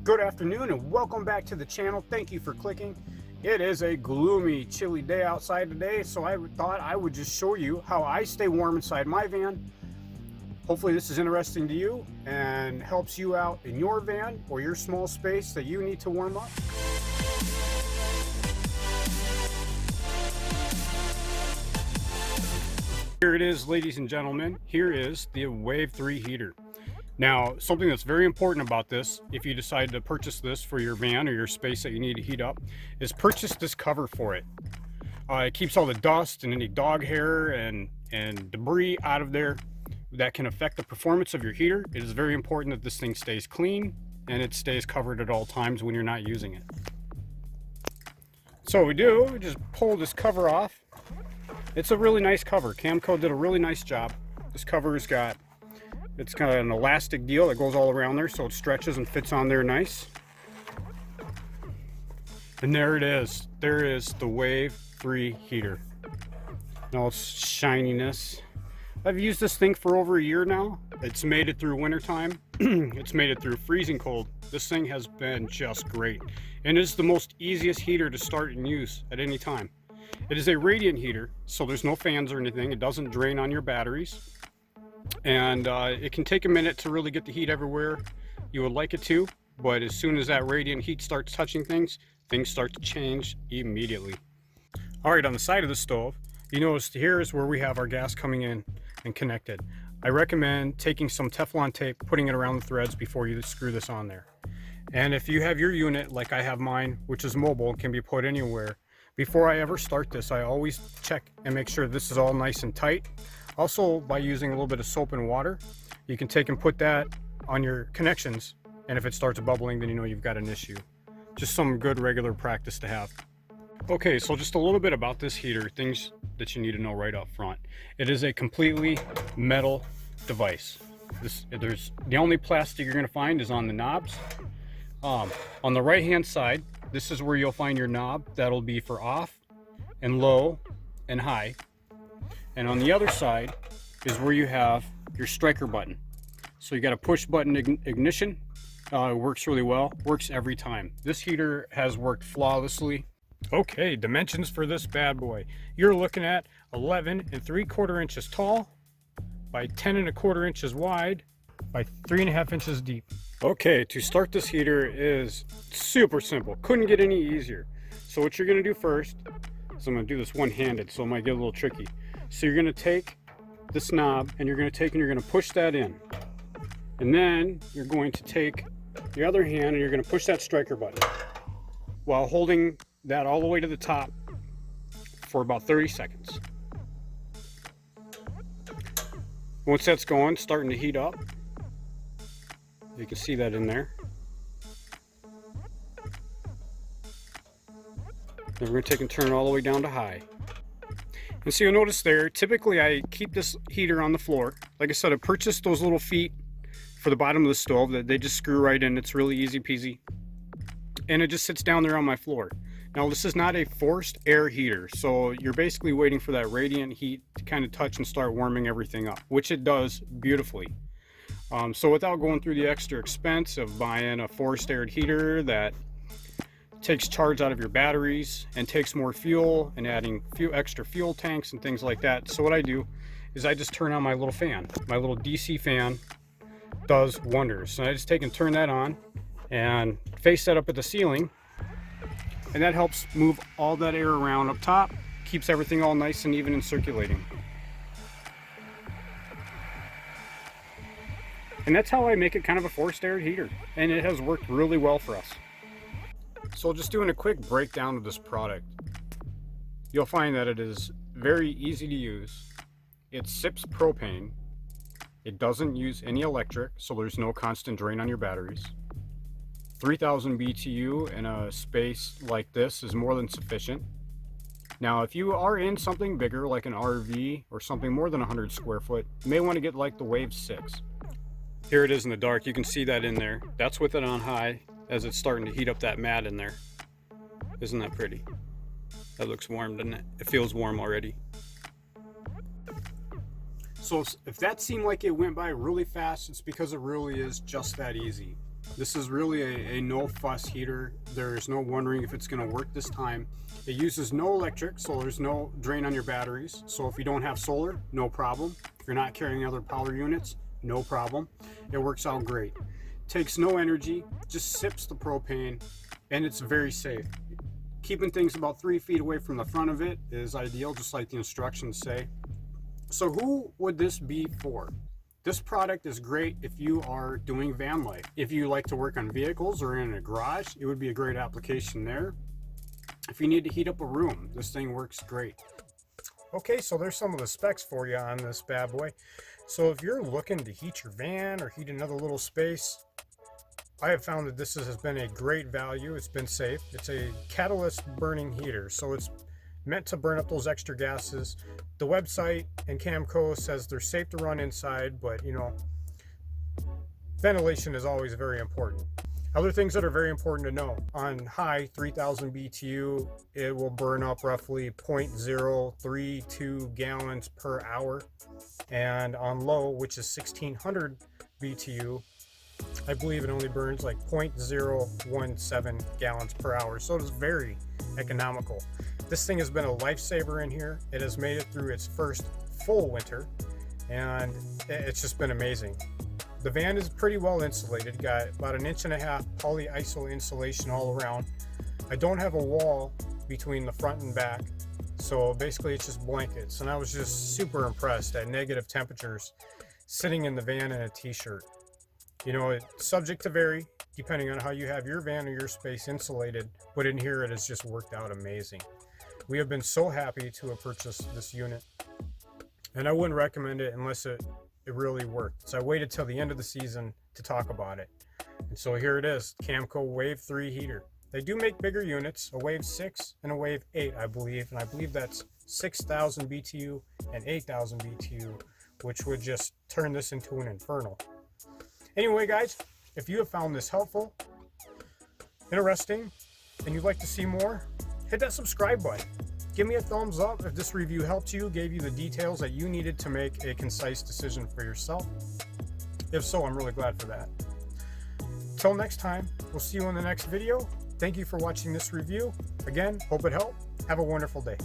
Good afternoon and welcome back to the channel. Thank you for clicking. It is a gloomy, chilly day outside today, so I thought I would just show you how I stay warm inside my van. Hopefully this is interesting to you and helps you out in your van or your small space that you need to warm up. Here it is, ladies and gentlemen. Here is the Wave-3 heater. Now, something that's very important about this, if you decide to purchase this for your van or your space that you need to heat up, is purchase this cover for it. It keeps all the dust and any dog hair and debris out of there that can affect the performance of your heater. It is very important that this thing stays clean and it stays covered at all times when you're not using it. So what we do, we just pull this cover off. It's a really nice cover. Camco did a really nice job. This cover's got It's kind of an elastic deal that goes all around there, so it stretches and fits on there nice. And there it is. There is the Wave-3 heater. All its shininess. I've used this thing for over a year now. It's made it through wintertime. It's made it through freezing cold. This thing has been just great. And it's the most easiest heater to start and use at any time. It is a radiant heater, so there's no fans or anything. It doesn't drain on your batteries. And it can take a minute to really get the heat everywhere you would like it to, but as soon as that radiant heat starts touching things start to change immediately. All right, on the side of the stove, you notice here is where we have our gas coming in and connected. I recommend taking some Teflon tape, putting it around the threads before you screw this on there. And if you have your unit like I have mine, which is mobile, can be put anywhere, before I ever start this, I always check and make sure this is all nice and tight. Also, by using a little bit of soap and water, you can take and put that on your connections, and if it starts bubbling, then you know you've got an issue. Just some good regular practice to have. Okay, so just a little bit about this heater, things that you need to know right up front. It is a completely metal device. The only plastic you're going to find is on the knobs. On the right hand side, this is where you'll find your knob. That'll be for off and low and high. And on the other side is where you have your striker button. So you got a push button ignition. It works really well, works every time. This heater has worked flawlessly. Okay, dimensions for this bad boy. You're looking at 11 3/4 inches tall by 10 1/4 inches wide by 3.5 inches deep. Okay, to start this heater is super simple. Couldn't get any easier. So what you're gonna do first is I'm gonna do this one-handed, so it might get a little tricky. So you're going to take this knob and you're going to push that in. And then you're going to take the other hand and you're going to push that striker button while holding that all the way to the top for about 30 seconds. Once that's going, starting to heat up, you can see that in there. Then we're going to take and turn it all the way down to high. And so you'll notice there, typically I keep this heater on the floor. Like I said, I purchased those little feet for the bottom of the stove that they just screw right in. It's really easy peasy. And it just sits down there on my floor. Now this is not a forced air heater, so you're basically waiting for that radiant heat to kind of touch and start warming everything up, which it does beautifully. So without going through the extra expense of buying a forced air heater that takes charge out of your batteries and takes more fuel and adding extra fuel tanks and things like that. So what I do is I just turn on my little fan. My little DC fan does wonders. So I just take and turn that on and face that up at the ceiling, and that helps move all that air around up top, keeps everything all nice and even and circulating. And that's how I make it kind of a forced air heater, and it has worked really well for us. So just doing a quick breakdown of this product, you'll find that it is very easy to use. It sips propane. It doesn't use any electric, so there's no constant drain on your batteries. 3000 BTU in a space like this is more than sufficient. Now, if you are in something bigger like an RV or something more than 100 square foot, you may want to get like the Wave-6. Here it is in the dark. You can see that in there. That's with it on high, as it's starting to heat up that mat in there. Isn't that pretty? That looks warm, doesn't it? It feels warm already. So if that seemed like it went by really fast, it's because it really is just that easy. This is really a no fuss heater. There's no wondering if it's going to work this time. It uses no electric, so there's no drain on your batteries. So if you don't have solar, no problem. If you're not carrying other power units, no problem. It works out great. Takes no energy, just sips the propane, and it's very safe. Keeping things about 3 feet away from the front of it is ideal, just like the instructions say. So who would this be for? This product is great if you are doing van life. If you like to work on vehicles or in a garage, it would be a great application there. If you need to heat up a room, this thing works great. Okay, so there's some of the specs for you on this bad boy. So if you're looking to heat your van or heat another little space, I have found that this has been a great value. It's been safe. It's a catalyst burning heater, so it's meant to burn up those extra gases. The website and Camco says they're safe to run inside, but you know, ventilation is always very important. Other things that are very important to know: on high 3000 BTU, it will burn up roughly 0.032 gallons per hour, and on low, which is 1600 BTU, I believe it only burns like 0.017 gallons per hour, so it is very economical. This thing has been a lifesaver in here. It has made it through its first full winter, and it's just been amazing. The van is pretty well insulated, got about 1.5 inch polyiso insulation all around. I don't have a wall between the front and back, so basically it's just blankets, and I was just super impressed at negative temperatures sitting in the van in a t-shirt. You know, it's subject to vary depending on how you have your van or your space insulated, but in here it has just worked out amazing. We have been so happy to have purchased this unit, and I wouldn't recommend it unless it really worked. So I waited till the end of the season to talk about it. And so here it is, Camco Wave-3 heater. They do make bigger units, a Wave 6 and a Wave 8, I believe. And I believe that's 6,000 BTU and 8,000 BTU, which would just turn this into an inferno. Anyway, guys, if you have found this helpful, interesting, and you'd like to see more, hit that subscribe button. Give me a thumbs up if this review helped you, gave you the details that you needed to make a concise decision for yourself. If so, I'm really glad for that. Till next time, we'll see you in the next video. Thank you for watching this review. Again, hope it helped. Have a wonderful day.